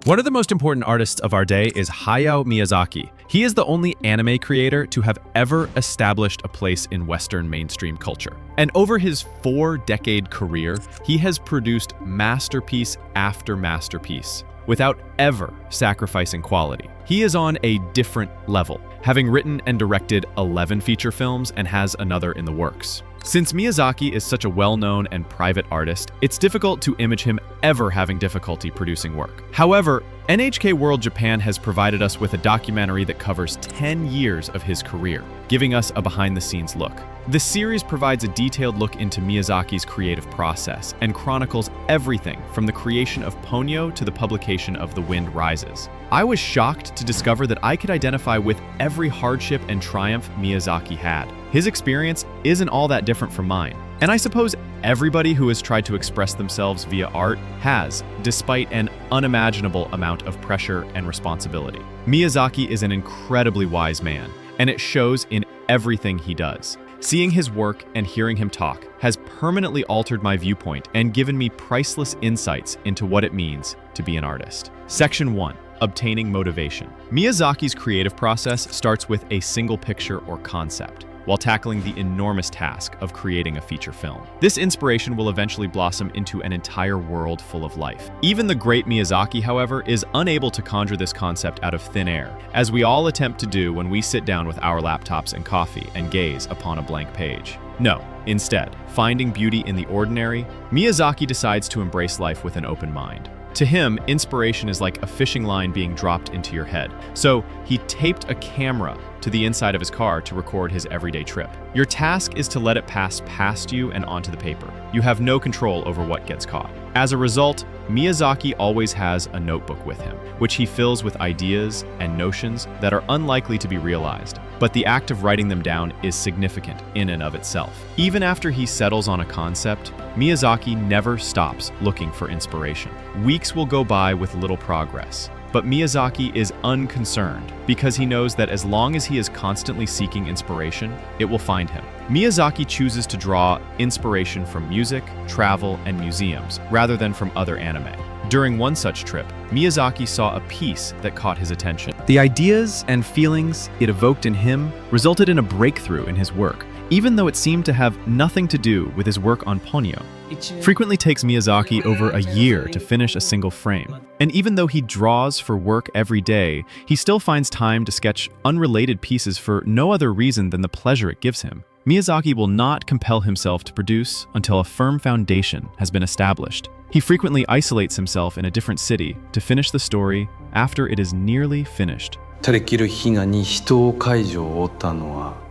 One of the most important artists of our day is Hayao Miyazaki. He is the only anime creator to have ever established a place in Western mainstream culture. And over his 4-decade career, he has produced masterpiece after masterpiece without ever sacrificing quality. He is on a different level, having written and directed 11 feature films and has another in the works. Since Miyazaki is such a well-known and private artist, it's difficult to image him ever having difficulty producing work. However, NHK World Japan has provided us with a documentary that covers 10 years of his career, giving us a behind-the-scenes look. The series provides a detailed look into Miyazaki's creative process and chronicles everything from the creation of Ponyo to the publication of The Wind Rises. I was shocked to discover that I could identify with every hardship and triumph Miyazaki had. His experience isn't all that different from mine, and I suppose everybody who has tried to express themselves via art has, despite an unimaginable amount of pressure and responsibility. Miyazaki is an incredibly wise man, and it shows in everything he does. Seeing his work and hearing him talk has permanently altered my viewpoint and given me priceless insights into what it means to be an artist. Section 1. Obtaining motivation. Miyazaki's creative process starts with a single picture or concept, while tackling the enormous task of creating a feature film. This inspiration will eventually blossom into an entire world full of life. Even the great Miyazaki, however, is unable to conjure this concept out of thin air, as we all attempt to do when we sit down with our laptops and coffee and gaze upon a blank page. No, instead, finding beauty in the ordinary, Miyazaki decides to embrace life with an open mind. To him, inspiration is like a fishing line being dropped into your head. So he taped a camera to the inside of his car to record his everyday trip. Your task is to let it pass past you and onto the paper. You have no control over what gets caught. As a result, Miyazaki always has a notebook with him, which he fills with ideas and notions that are unlikely to be realized. But the act of writing them down is significant in and of itself. Even after he settles on a concept, Miyazaki never stops looking for inspiration. Weeks will go by with little progress, but Miyazaki is unconcerned because he knows that as long as he is constantly seeking inspiration, it will find him. Miyazaki chooses to draw inspiration from music, travel, and museums rather than from other anime. During one such trip, Miyazaki saw a piece that caught his attention. The ideas and feelings it evoked in him resulted in a breakthrough in his work, even though it seemed to have nothing to do with his work on Ponyo. It frequently takes Miyazaki over a year to finish a single frame. And even though he draws for work every day, he still finds time to sketch unrelated pieces for no other reason than the pleasure it gives him. Miyazaki will not compel himself to produce until a firm foundation has been established. He frequently isolates himself in a different city to finish the story after it is nearly finished.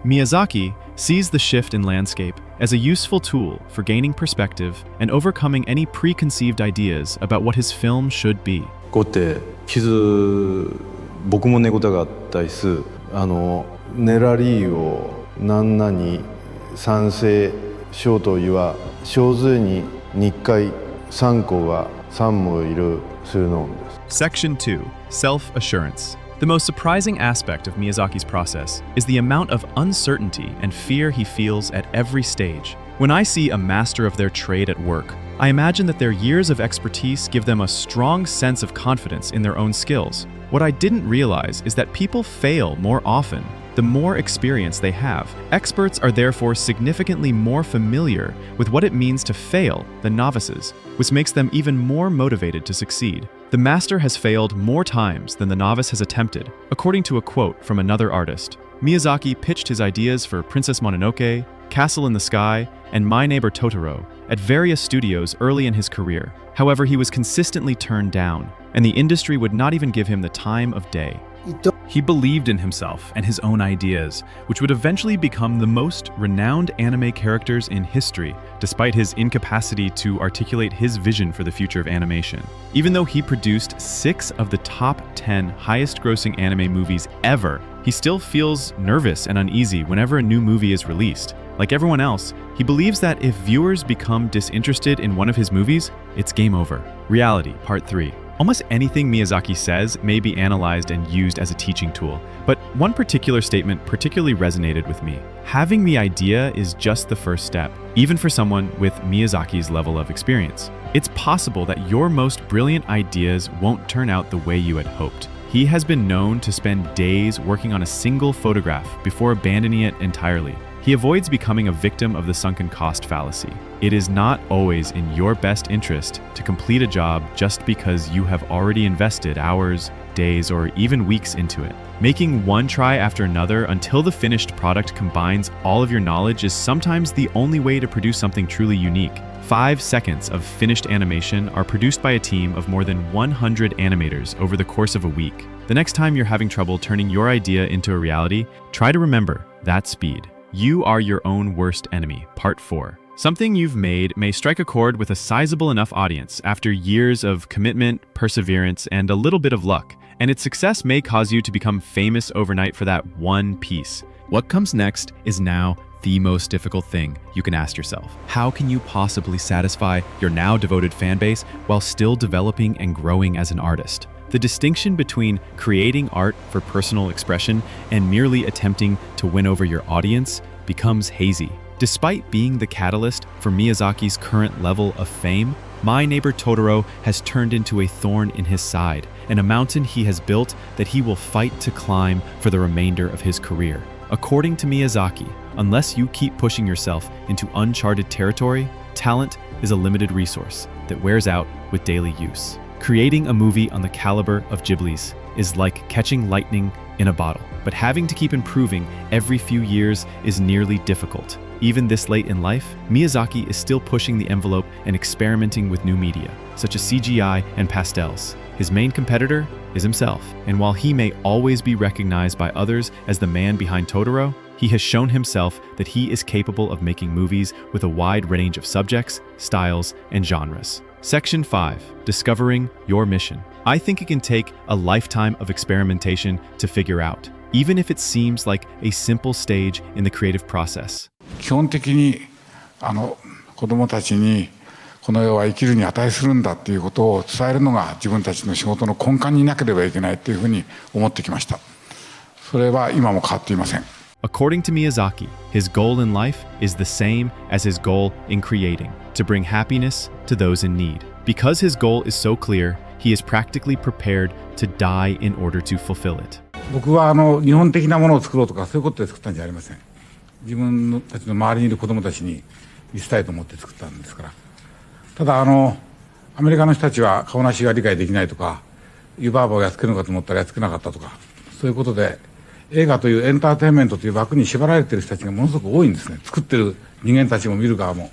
Miyazaki sees the shift in landscape as a useful tool for gaining perspective and overcoming any preconceived ideas about what his film should be. 僕も猫たかったです。ネラリーを何々に賛成しようというは小数に日回3個が3もいるするのです。Section 2. Self-assurance. The most surprising aspect of Miyazaki's process is the amount of uncertainty and fear he feels at every stage. When I see a master of their trade at work, I imagine that their years of expertise give them a strong sense of confidence in their own skills. What I didn't realize is that people fail more often the more experience they have. Experts are therefore significantly more familiar with what it means to fail than novices, which makes them even more motivated to succeed. The master has failed more times than the novice has attempted, according to a quote from another artist. Miyazaki pitched his ideas for Princess Mononoke, Castle in the Sky, and My Neighbor Totoro at various studios early in his career. However, he was consistently turned down, and the industry would not even give him the time of day. He believed in himself and his own ideas, which would eventually become the most renowned anime characters in history, despite his incapacity to articulate his vision for the future of animation. Even though he produced 6 of the top 10 highest-grossing anime movies ever, he still feels nervous and uneasy whenever a new movie is released. Like everyone else, he believes that if viewers become disinterested in one of his movies, it's game over. Reality, Part 3. Almost anything Miyazaki says may be analyzed and used as a teaching tool, but one particular statement particularly resonated with me. Having the idea is just the first step, even for someone with Miyazaki's level of experience. It's possible that your most brilliant ideas won't turn out the way you had hoped. He has been known to spend days working on a single photograph before abandoning it entirely. He avoids becoming a victim of the sunken cost fallacy. It is not always in your best interest to complete a job just because you have already invested hours, days, or even weeks into it. Making one try after another until the finished product combines all of your knowledge is sometimes the only way to produce something truly unique. 5 seconds of finished animation are produced by a team of more than 100 animators over the course of a week. The next time you're having trouble turning your idea into a reality, try to remember that speed. You are your own worst enemy, Part 4. Something you've made may strike a chord with a sizable enough audience after years of commitment, perseverance, and a little bit of luck, and its success may cause you to become famous overnight for that one piece. What comes next is now the most difficult thing you can ask yourself. How can you possibly satisfy your now devoted fan base while still developing and growing as an artist? The distinction between creating art for personal expression and merely attempting to win over your audience becomes hazy. Despite being the catalyst for Miyazaki's current level of fame, My Neighbor Totoro has turned into a thorn in his side and a mountain he has built that he will fight to climb for the remainder of his career. According to Miyazaki, unless you keep pushing yourself into uncharted territory, talent is a limited resource that wears out with daily use. Creating a movie on the caliber of Ghibli's is like catching lightning in a bottle, but having to keep improving every few years is nearly difficult. Even this late in life, Miyazaki is still pushing the envelope and experimenting with new media, such as CGI and pastels. His main competitor is himself, and while he may always be recognized by others as the man behind Totoro, he has shown himself that he is capable of making movies with a wide range of subjects, styles, and genres. Section 5. Discovering your mission. I think it can take a lifetime of experimentation to figure out, even if it seems like a simple stage in the creative process. 基本的に子どもたちにこの世は生きるに値するんだっていうことを伝えるのが自分たちの仕事の根幹になければいけないというふうに思ってきました。それは今も変わっていません。According to Miyazaki, his goal in life is the same as his goal in creating, to bring happiness to those in need. Because his goal is so clear, he is practically prepared to die in order to fulfill it. 僕は日本的なものを作ろうとかそういうことで作ったんじゃありません。自分たちの周りにいる子どもたちに見せたいと思って作ったんですから。ただアメリカの人たちは顔なしが理解できないとか、湯婆婆をやっつけるのかと思ったらやっつけなかったとか、そういうことで映画というエンターテインメントという枠に縛られている人たちがものすごく多いんですね。作ってる人間たちも見る側も。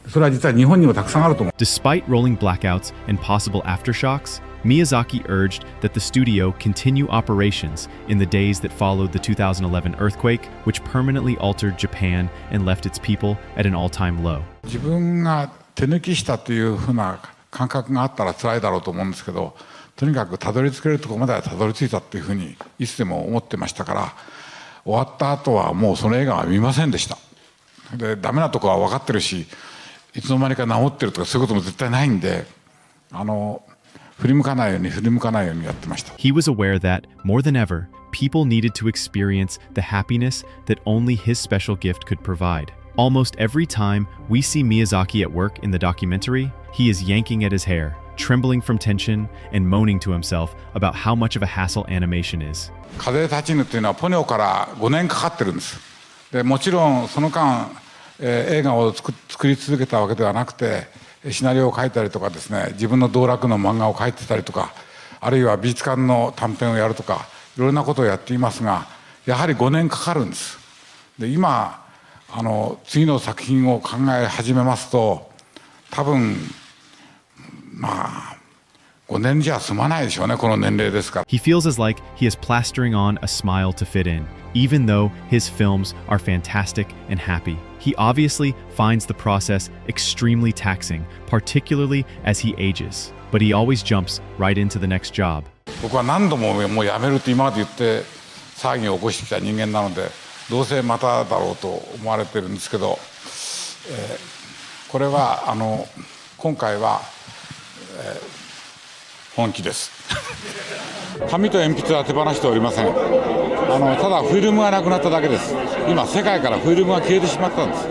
それは実は日本にもたくさんあると思う。Despite rolling blackouts and possible aftershocks, Miyazaki urged that the studio continue operations in the days that followed the 2011 earthquake, which permanently altered Japan and left its people at an all-time low. 自分が手抜きしたというふうな感覚があったら辛いだろうと思うんですけど、とにかくたどり着けるところまではたどり着いたっていうふうにいつでも思ってましたから、終わった後はもうその映画は見ませんでした。で、ダメなとこは分かってるし、いつの間にか治ってるとかそういうことも絶対ないんで、振り向かないようにやってました。He was aware that, more than ever, people needed to experience the happiness that only his special gift could provide. Almost every time we see Miyazaki at work in the documentary, he is yanking at his hair, trembling from tension, and moaning to himself about how much of a hassle animation is. 風立ちぬっていうのはポニョから5年かかってるんです。で、もちろんその間、映画を作り続けたわけではなくて、シナリオを書いたりとかですね、自分の道楽の漫画を書いてたりとか、あるいは美術館の短編をやるとか、いろいろなことをやっていますが、やはり5年かかるんです。で、今次の作品を考え始めますと、多分5年じゃ済まないでしょうね、この年齢ですから。He feels as like he is plastering on a smile to fit in, even though his films are fantastic and happy. He obviously finds the process extremely taxing, particularly as he ages. But he always jumps right into the next job. 僕は何度ももうやめるって今まで言って騒ぎを起こしてきた人間なので、どうせまただろうと思われてるんですけど、これは今回は、本気です。紙と鉛筆は手放しておりません。ただフィルムがなくなっただけです。今世界からフィルムが消えてしまったんです。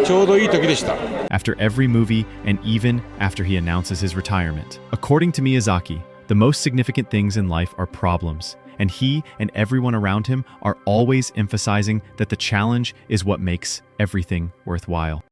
ちょうどいい時でした。After every movie, and even after he announces his retirement. According to Miyazaki, the most significant things in life are problems, and he and everyone around him are always emphasizing that the challenge is what makes everything worthwhile.